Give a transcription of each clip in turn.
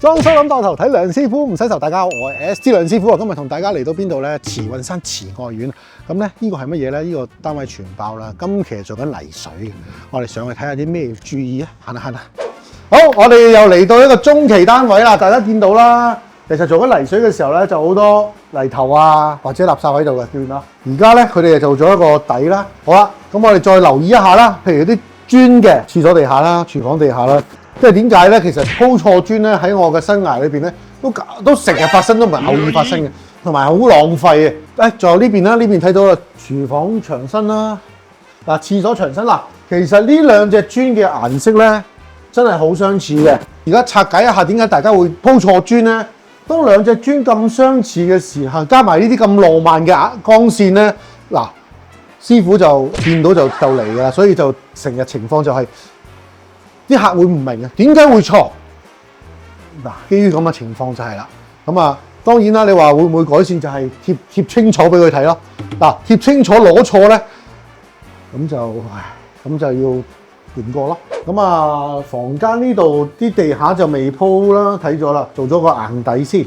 裝修諗當頭睇梁師傅唔使愁，大家好，我係 ST 梁師傅啊！今日同大家嚟到邊度咧？慈運山慈愛苑。咁咧呢個係乜嘢咧？呢個單位全爆啦，今期係做緊泥水嘅。我哋上去睇下啲咩要注意啊！行啊行啊！好，我哋又嚟到一個中期單位啦。大家見到啦，其實做緊泥水嘅時候咧，就好多泥頭啊或者垃圾喺度嘅，見到。而家咧佢哋就做咗一個底啦。好啦，咁我哋再留意一下啦，譬如啲磚嘅廁所地下啦、廚房地下啦。即係點解咧？其實鋪錯磚咧喺我嘅生涯裏邊咧，都成日發生，都唔係偶爾發生嘅，同埋好浪費嘅。仲有呢邊啦，呢邊睇到啦，廚房牆身啦，嗱，廁所牆身嗱，其實呢兩隻磚嘅顏色咧，真係好相似嘅。而家拆解一下點解大家會鋪錯磚咧？當兩隻磚咁相似嘅時候，加埋呢啲咁浪漫嘅光線咧，嗱，師傅就見到就嚟㗎啦，所以就成日情況就係、啲客會唔明啊，點解會錯？嗱，基於咁嘅情況就係啦。咁啊，當然啦，你話會唔會改善就係貼清楚俾佢睇咯。嗱，貼清楚攞錯咧，咁就要換過咯。咁啊，房間呢度啲地下就未鋪啦，睇咗啦，做咗個硬底先，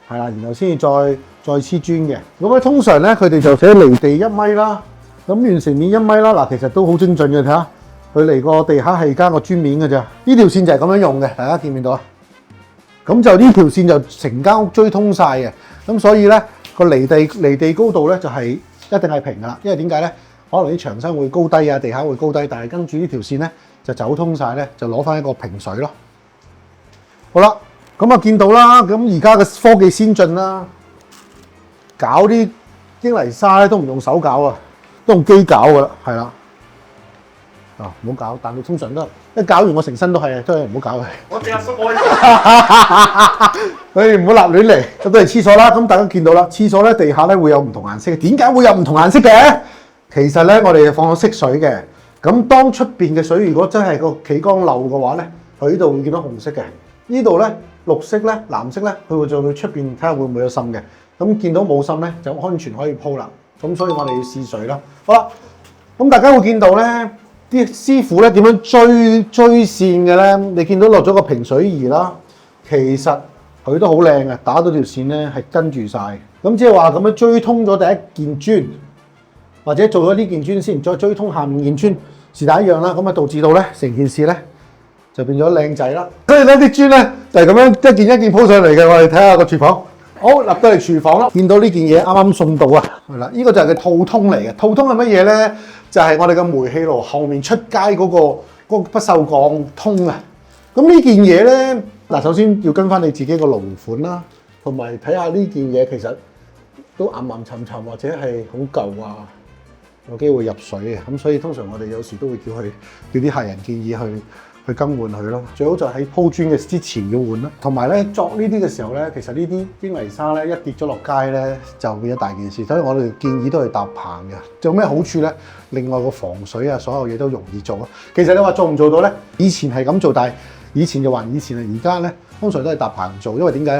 係啦，然後先至再黐磚嘅。咁咧通常咧佢哋就寫離地1米啦，咁完成面1米啦。嗱，其實都好精準嘅，睇下。佢嚟個地下係加個磚面嘅啫，呢條線就係咁樣用嘅，大家見唔見到啊？咁就呢條線就成間屋追通晒嘅，咁所以咧個離地高度咧就係一定係平噶啦，因為點解咧？可能啲牆身會高低啊，地下會高低，但係跟住呢條線咧就走通晒咧，就攞翻一個平水咯。好啦，咁啊見到啦，咁而家嘅科技先進啦，搞啲英泥沙咧都唔用手搞啊，都用機搞噶啦，係啦。唔好搞，但係通常都一搞完我成身都係唔好搞佢。我淨係縮開。唔好立亂嚟。咁都係廁所啦。咁大家見到啦，廁所咧地下咧會有唔同顏色嘅。點解會有唔同顏色嘅？其實咧我哋放咗色水嘅。咁當出邊嘅水如果真係個企缸漏嘅話咧，佢呢度會見到紅色嘅。呢度咧綠色咧藍色咧，佢會再去出邊睇下會唔會有滲嘅。咁見到冇滲咧就安全可以鋪啦。咁所以我哋要試水啦。好啦，咁大家會見到咧。啲師傅咧點樣追線嘅咧？你見到落咗個平水儀啦，其實佢都好靚嘅，打到條線咧係跟住晒。咁即係話咁樣追通咗第一件磚，或者做咗呢件磚先，再追通下面件磚，是但一樣啦。咁啊導致到咧成件事咧就變咗靚仔啦。所以咧啲磚咧就係咁樣一件一件鋪上嚟嘅。我哋睇下個廚房，好入到嚟廚房啦，見到呢件嘢啱啱送到啊，係啦，呢個就係個套通嚟嘅。套通係乜嘢咧？就係我哋嘅煤氣爐後面出街嗰個不鏽鋼通啊！咁呢件嘢咧，嗱首先要跟翻你自己個爐款啦，同埋睇下呢件嘢其實都暗沉沉或者係好舊啊，有機會入水嘅。咁所以通常我哋有時都會叫啲客人建議去更換佢咯。最好就喺鋪磚嘅之前要換啦。同埋咧作呢啲嘅時候咧，其實呢啲英泥沙咧一跌咗落街咧就變咗大件事，所以我哋建議都係搭棚嘅。有咩好處咧？另外個防水啊，所有嘢都容易做啊。其實你話做唔做到咧？以前係咁做，但係以前就還以前啊。而家咧通常都係搭棚做，因為點解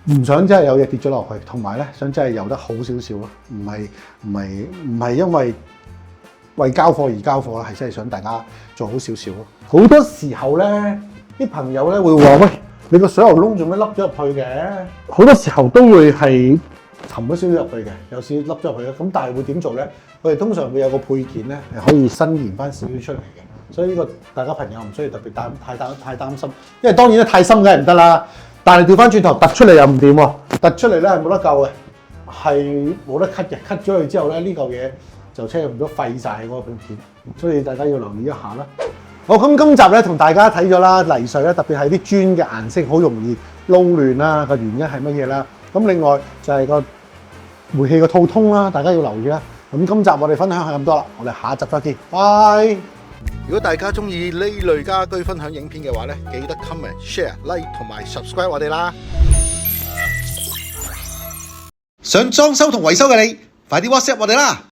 咧？唔想真係有嘢跌咗落去，同埋咧想真係游得好少少咯。唔係因為交貨而交貨啦，係真係想大家做好少少咯。好多時候咧，啲朋友咧會話：喂，你個水喉窿做咩凹咗入去嘅？好多時候都會係沉咗少少入去嘅，有少少凹咗入去嘅。咁但係會點做咧？我哋通常會有個配件咧，係可以伸延翻少少出嚟嘅。所以呢個大家朋友唔需要特別太擔心，因為當然咧太深梗係唔得啦。但係調翻轉頭突出嚟又唔掂喎，突出嚟咧係冇得救嘅，係冇得 cut 嘅。cut 咗佢之後咧，呢嚿嘢就車唔到廢晒嗰個配件，所以大家要留意一下啦。好，咁今集咧同大家睇咗啦泥水咧，特別係啲磚嘅顏色好容易撈亂啦，個原因係乜嘢啦？咁另外就係個煤氣個套通啦，大家要留意啦。咁今集我哋分享係咁多啦，我哋下集再見，拜。如果大家中意呢類家居分享影片嘅話咧，記得 comment、share、like 同埋 subscribe 我哋啦。想裝修同維修嘅你，快啲 WhatsApp 我哋啦！